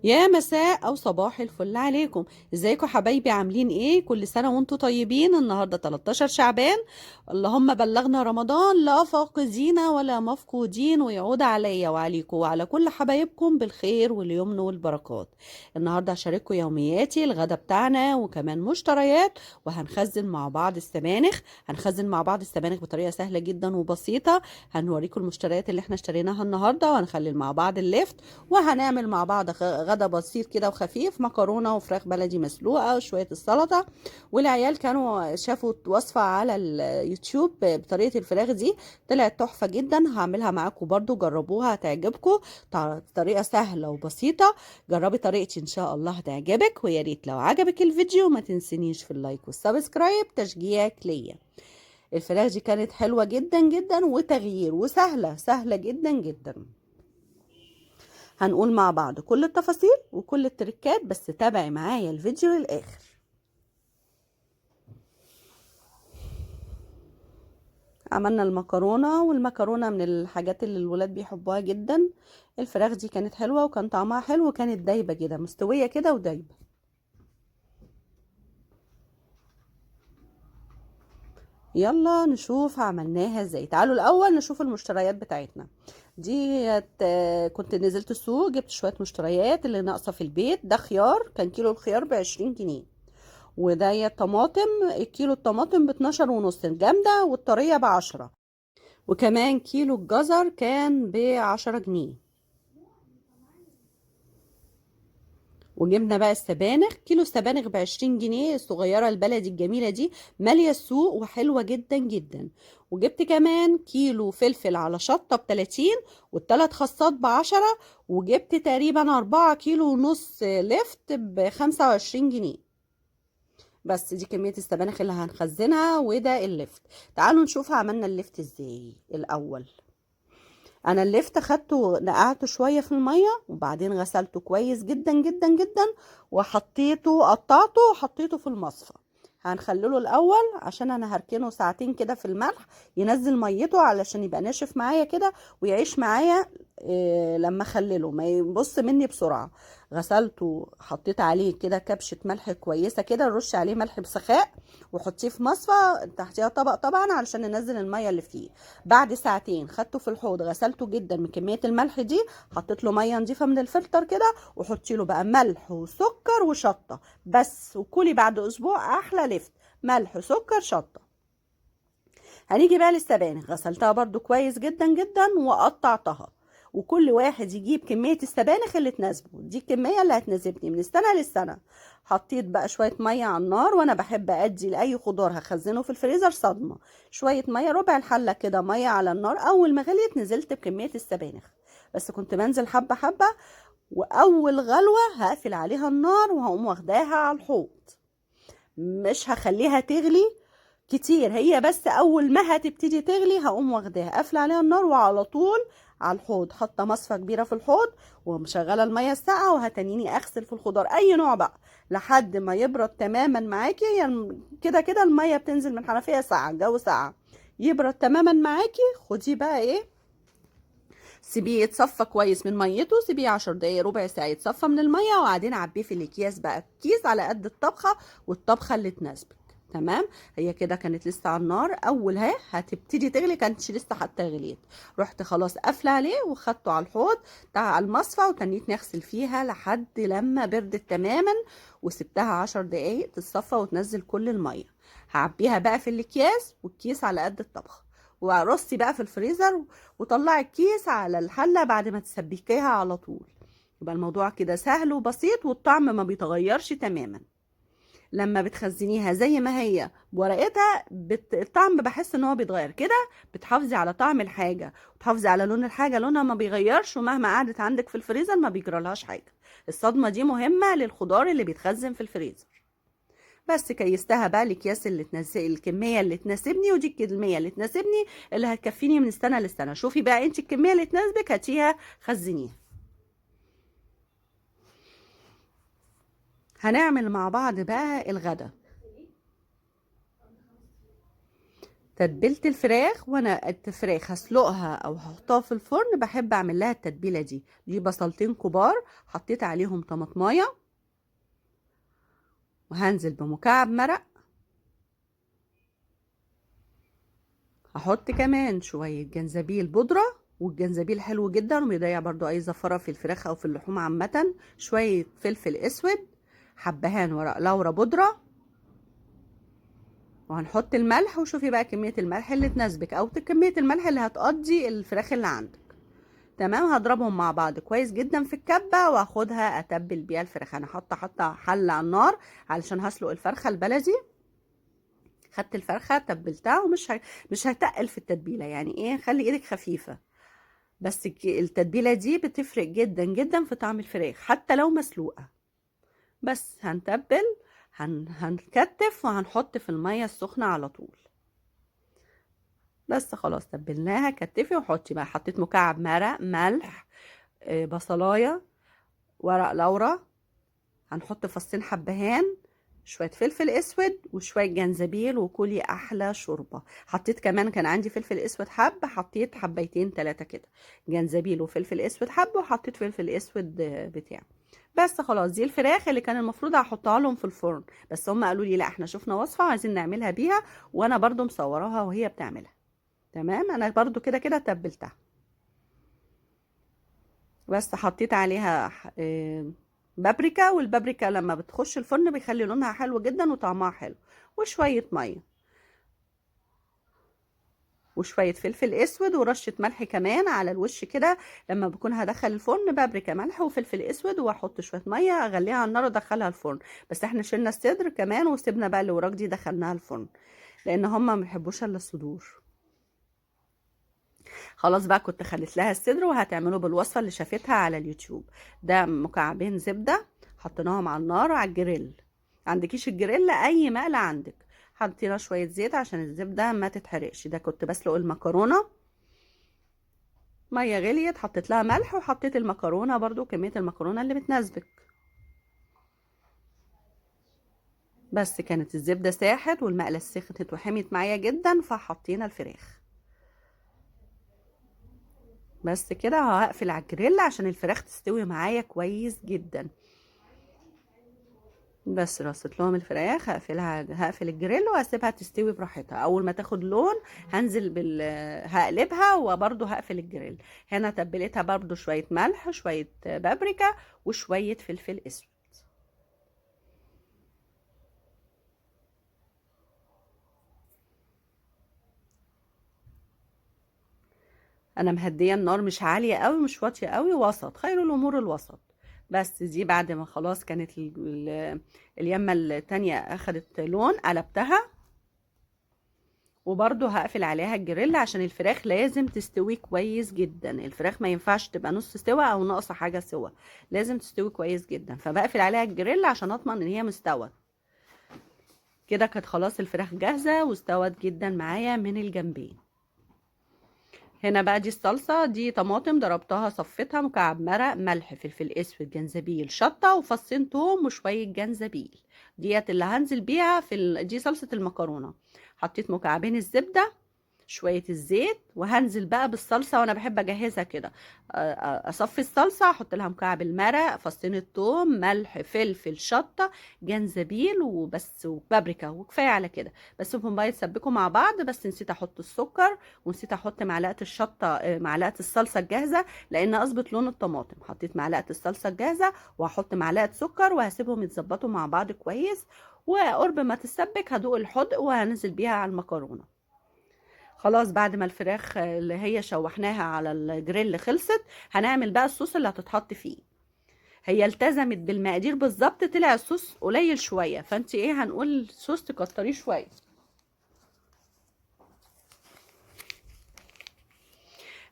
يا مساء او صباح الفل عليكم. ازيكم حبايبي؟ عاملين ايه؟ كل سنة وانتم طيبين. النهاردة 13 شعبان. اللهم بلغنا رمضان، لا فاقدين ولا مفقودين، ويعود عليا وعليكم وعلى كل حبايبكم بالخير واليمن والبركات. النهاردة هشارككم يومياتي، الغدا بتاعنا وكمان مشتريات، وهنخزن مع بعض السبانخ. هنخزن مع بعض السبانخ بطريقة سهلة جدا وبسيطة. هنوريكم المشتريات اللي احنا اشتريناها النهاردة، وهنخلي مع بعض اللفت. وهنعمل مع بعض غدا بسيط كده وخفيف، مكرونه وفراخ بلدي مسلوقه وشويه السلطه. والعيال كانوا شافوا وصفه على اليوتيوب بطريقه الفراخ دي، طلعت تحفه جدا. هعملها معاكم برضو، جربوها هتعجبكم. طريقه سهله وبسيطه. جربي طريقتي ان شاء الله هتعجبك. ويا ريت لو عجبك الفيديو ما تنسنيش في اللايك والسبسكرايب تشجيعك ليا. الفراخ دي كانت حلوه جدا جدا وتغيير وسهله سهله جدا جدا. هنقول مع بعض كل التفاصيل وكل التركات، بس تابعي معايا الفيديو للآخر. عملنا المكرونة، والمكرونة من الحاجات اللي الولاد بيحبوها جدا. الفراخ دي كانت حلوة وكان طعمها حلو، وكانت دايبة كده، مستوية كده ودايبة. يلا نشوف عملناها ازاي. تعالوا الأول نشوف المشتريات بتاعتنا. دي كنت نزلت السوق، جبت شوية مشتريات اللي ناقصة في البيت. ده خيار، كان كيلو الخيار ب20 جنيه. وده طماطم، كيلو الطماطم ب12 ونص الجامدة، والطرية ب10. وكمان كيلو الجزر كان ب10 جنيه. وجبنا بقى السبانخ، كيلو السبانخ ب20 جنيه، الصغيرة البلدي الجميلة دي، مالية السوق وحلوة جدا جدا. وجبت كمان كيلو فلفل على شطة ب30، والتلات خصات ب10. وجبت تقريبا 4 كيلو ونص لفت ب25 جنيه. بس دي كمية السبانخ اللي هنخزنها، وده اللفت. تعالوا نشوف عملنا اللفت ازاي الأول. انا اللفت خدته نقعته شويه في الميه، وبعدين غسلته كويس جدا جدا جدا، وحطيته قطعته وحطيته في المصفى. هنخلله الاول عشان انا هركنه ساعتين كده في الملح، ينزل ميته علشان يبقى ناشف معايا كده ويعيش معايا. لما اخلله ما يبص مني بسرعه. غسلته، حطيت عليه كده كبشه ملح كويسه كده، رش عليه ملح بسخاء، وحطيه في مصفى تحتيها طبق طبعا علشان ننزل الميه اللي فيه. بعد ساعتين خدته في الحوض، غسلته جدا من كميه الملح دي، حطيت له ميه نظيفه من الفلتر كده، وحطي له بقى ملح وسكر وشطه بس. وكلي بعد اسبوع احلى لفت. ملح سكر شطه. هنيجي بقى للسبانخ، غسلتها برضو كويس جدا جدا وقطعتها. وكل واحد يجيب كمية السبانخ اللي تناسبه، دي الكمية اللي هتناسبني من السنة للسنة. حطيت بقى شوية مية على النار، وانا بحب ادي لأي خضار هخزنه في الفريزر صدمة. شوية مية، ربع الحلة كده مية على النار. اول ما غليت نزلت بكمية السبانخ، بس كنت بنزل حبة حبة. واول غلوة هقفل عليها النار، وهقوم واخداها على الحوض. مش هخليها تغلي كتير، هي بس اول ما هتبتدي تغلي هقوم واخداها قافله عليها النار، وعلى طول على الحوض، حاطه مصفى كبيره في الحوض، ومشغله الميه الساقعه، وهتنيني اغسل في الخضار اي نوع بقى لحد ما يبرد تماما معاكي. يعني كده كده الميه بتنزل من الحنفيه ساقعه، الجو ساقعه، يبرد تماما معاكي. خديه بقى ايه، سيبيه يتصفى كويس من ميته، سيبيه 10 دقايق ربع ساعه يتصفى من الميه، وبعدين عبيه في الاكياس بقى، كيس على قد الطبخه والطبخه اللي تناسبك. تمام. هي كده كانت لسه على النار، اولها هتبتدي تغلي، كانتش لسه حتى غليت. رحت خلاص قافله عليه وخدته على الحوض بتاع المصفى، وتنيت نغسل فيها لحد لما بردت تماما. وسبتها 10 دقايق تتصفى وتنزل كل الميه. هعبيها بقى في الاكياس، والكيس على قد الطبخه. ورصي بقى في الفريزر، وطلعي الكيس على الحلة بعد ما تسبكيها على طول. يبقى الموضوع كده سهل وبسيط، والطعم ما بيتغيرش تماما. لما بتخزنيها زي ما هي بورقتها الطعم بحس ان هو بيتغير كده. بتحافظي على طعم الحاجة، وتحافظي على لون الحاجة، لونها ما بيغيرش، ومهما قعدت عندك في الفريزر ما بيجرالهاش حاجة. الصدمة دي مهمة للخضار اللي بيتخزن في الفريزر. بس كيستها بقى الاكياس اللي الكميه اللي تناسبني، ودي الكميه اللي تناسبني، اللي هتكفيني من السنه للسنه. شوفي بقى انت الكميه اللي تناسبك هاتيها خزنيها. هنعمل مع بعض بقى الغدا. تتبيله الفراخ، وانا الفراخ هسلقها او هحطها في الفرن بحب اعمل لها التتبيله دي بصلتين كبار، حطيت عليهم طماطمايه، وهنزل بمكعب مرق، هحط كمان شويه جنزبيل بودره، والجنزبيل حلو جدا وبيضيع برضو اي زفره في الفراخ او في اللحوم عامه، شويه فلفل اسود، حبهان ورق لورا بودره، وهنحط الملح. وشوفي بقى كميه الملح اللي تناسبك او كميه الملح اللي هتقضي الفراخ اللي عندك. تمام، هضربهم مع بعض كويس جدا في الكبه، واخدها اتبل بيها الفراخ. انا حاطه حله على النار علشان هسلق الفرخه البلدي. خدت الفرخه تبلتها، مش هتقل في التتبيله، يعني ايه، خلي ايدك خفيفه. بس التتبيله دي بتفرق جدا جدا في طعم الفراخ حتى لو مسلوقه. بس هنتبل، هنكتف وهنحط في الميه السخنه على طول. بس خلاص تبلناها، كتفي وحطي بقى. حطيت مكعب مرق، ملح، بصلايه، ورق لورا، هنحط فصين حبهان، شويه فلفل اسود وشويه جنزبيل، وكلي احلى شوربه. حطيت كمان، كان عندي فلفل اسود حب، حطيت حبيتين 3 كده، جنزبيل وفلفل اسود حب، وحطيت فلفل اسود بتاع. بس خلاص دي الفراخ اللي كان المفروض هحطها لهم في الفرن، بس هم قالوا لي لا احنا شفنا وصفه وعايزين نعملها بيها، وانا برضو مصوراها وهي بتعملها. تمام، انا برضو كده كده تبلتها. بس حطيت عليها بابريكا، والبابريكا لما بتخش الفرن بيخلي لونها حلو جدا وطعمها حلو، وشوية مية وشوية فلفل اسود ورشة ملح كمان على الوش كده. لما بكون هدخل الفرن بابريكا ملح وفلفل اسود، واحط شوية مية اغليها على النار وادخلها الفرن. بس احنا شلنا الصدر كمان وسيبنا بقى اللي وراك دي دخلناها الفرن، لان هما ما بيحبوش الا الصدور. خلاص بقى كنت خليت لها الصدر، وهتعمله بالوصفه اللي شافتها على اليوتيوب. ده مكعبين زبده حطيناهم على النار على الجريل، عندكيش الجريل اي مقلة عندك، حطينا شويه زيت عشان الزبده ما تتحرقش. ده كنت بسلق المكرونه، ميه غليت حطيت لها ملح، وحطيت المكرونه برضو كميه المكرونه اللي بتناسبك. بس كانت الزبده ساحت والمقله سخنت وحميت معايا جدا، فحطينا الفراخ. بس كده هقفل على الجريل عشان الفراخ تستوي معايا كويس جدا. بس رصيت لهم الفراخ، هقفل الجريل وهسيبها تستوي براحتها. اول ما تاخد لون هنزل هقلبها، وبرضو هقفل الجريل. هنا تبلتها برضو شوية ملح، شوية بابريكا، وشوية فلفل اسود. انا مهديه النار، مش عاليه قوي مش واطيه قوي، وسط، خير الامور الوسط. بس دي بعد ما خلاص كانت اليمه التانية اخدت لون، قلبتها. وبرضو هقفل عليها الجريل عشان الفراخ لازم تستوي كويس جدا. الفراخ ما ينفعش تبقى نص سوا او ناقصه حاجه سوا، لازم تستوي كويس جدا. فبقفل عليها الجريل عشان اضمن ان هي مستوت. كده كانت خلاص الفراخ جاهزه واستوت جدا معايا من الجنبين. هنا بقى دي الصلصة، دي طماطم ضربتها صفتها، مكعب مرق، ملح، فلفل اسود، جنزبيل، شطة، وفصين توم، وشوية جنزبيل. ديت اللي هنزل بيها دي صلصة المكرونة. حطيت مكعبين الزبدة، شوية الزيت، وهنزل بقى بالصلصة. وانا بحب اجهزها كده، اصفي الصلصة، احط لها مكعب المرق، فصين الثوم، ملح، فلفل، شطة، جنزبيل، وبس، وبابريكا، وكفاية على كده. بسيبهم بقى يتسبكوا مع بعض. بس نسيت احط السكر، ونسيت احط معلقة الشطة، معلقة الصلصة الجاهزة، لان اظبط لون الطماطم. حطيت معلقة الصلصة الجاهزة، وهحط معلقة سكر، وهسيبهم يتظبطوا مع بعض كويس. وقرب ما تتسبك هدوق الحدق، وهنزل بيها على المكرونة. خلاص بعد ما الفراخ اللي هي شوحناها على الجريل خلصت، هنعمل بقى الصوص اللي هتتحط فيه. هي التزمت بالمقادير بالظبط، طلع الصوص قليل شويه، فانت ايه، هنقول الصوص تكتريه شويه.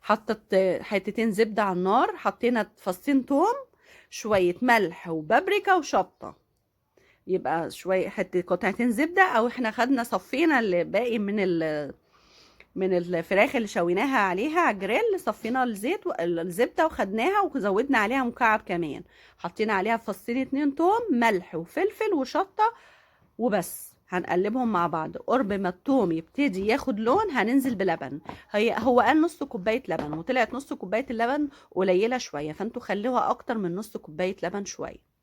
حطت حتتين زبده على النار، حطينا فصين توم، شويه ملح وبابريكا وشطه، يبقى شويه حته قطعتين زبده. او احنا خدنا صفينا اللي باقي من الفراخ اللي شويناها عليها على الجريل، صفينا الزيت والزبده وخدناها، وزودنا عليها مكعب كمان. حطينا عليها فصين 2 توم، ملح وفلفل وشطه، وبس. هنقلبهم مع بعض. قرب ما الثوم يبتدي ياخد لون هننزل بلبن. هو قال نص كوبايه لبن، وطلعت نص كوبايه اللبن قليله شويه، فانتوا خلوها اكتر من نص كوبايه لبن شويه.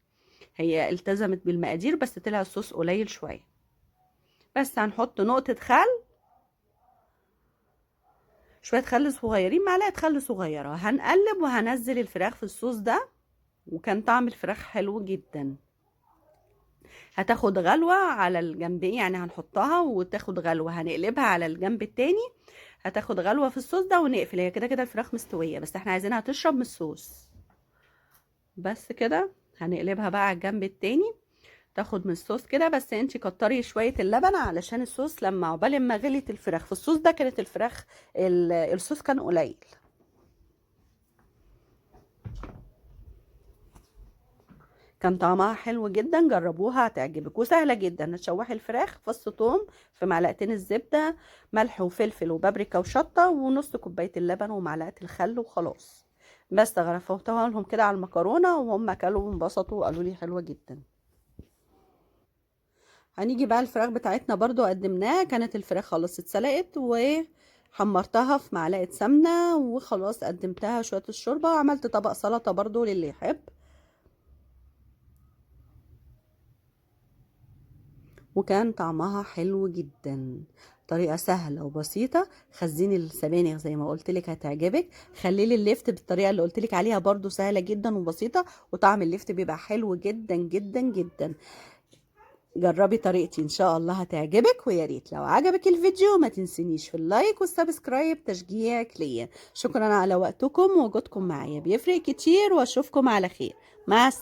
هي التزمت بالمقادير بس طلع الصوص قليل شويه. بس هنحط نقطه خل، شويه خل صغيرين، معلقه خل صغيره. هنقلب وهنزل الفراخ في الصوص ده، وكان طعم الفراخ حلو جدا. هتاخد غلوة على الجنبين، يعني هنحطها وتاخد غلوة، هنقلبها على الجنب التاني، هتاخد غلوة في الصوص ده ونقفل. هي كده كده الفراخ مستوية، بس احنا عايزينها تشرب من الصوص. بس كده هنقلبها بقى على الجنب التاني تاخد من الصوص كده. بس انتي كتري شوية اللبن علشان الصوص لما عقبال ما غليت الفراخ في الصوص ده كانت الفراخ الصوص كان قليل. كان طعمها حلو جدا، جربوها هتعجبك وسهله جدا. هتشوحي الفراخ، فص ثوم في معلقتين الزبده، ملح وفلفل وبابريكا وشطه، ونص كوبايه اللبن ومعلقه الخل وخلاص. بس غرفتها لهم كده على المكرونه وهم اكلوا وانبسطوا وقالوا لي حلوه جدا. هنيجي بقى الفراخ بتاعتنا برضو قدمناها، كانت الفراخ خلاص اتسلقت وحمرتها في معلقه سمنه وخلاص قدمتها شويه الشوربه، وعملت طبق سلطه برضو للي يحب. وكان طعمها حلو جدا. طريقة سهلة وبسيطة. خزيني السبانخ زي ما قلت لك هتعجبك. خليلي اللفت بالطريقة اللي قلت لك عليها برضو سهلة جدا وبسيطة، وطعم اللفت بيبقى حلو جدا جدا جدا. جربي طريقتي ان شاء الله هتعجبك. ويا ريت لو عجبك الفيديو ما تنسينيش في اللايك والسبسكرايب تشجيعك ليا. شكرا على وقتكم ووجودكم معايا، بيفرق كتير، واشوفكم على خير. مع السلامة.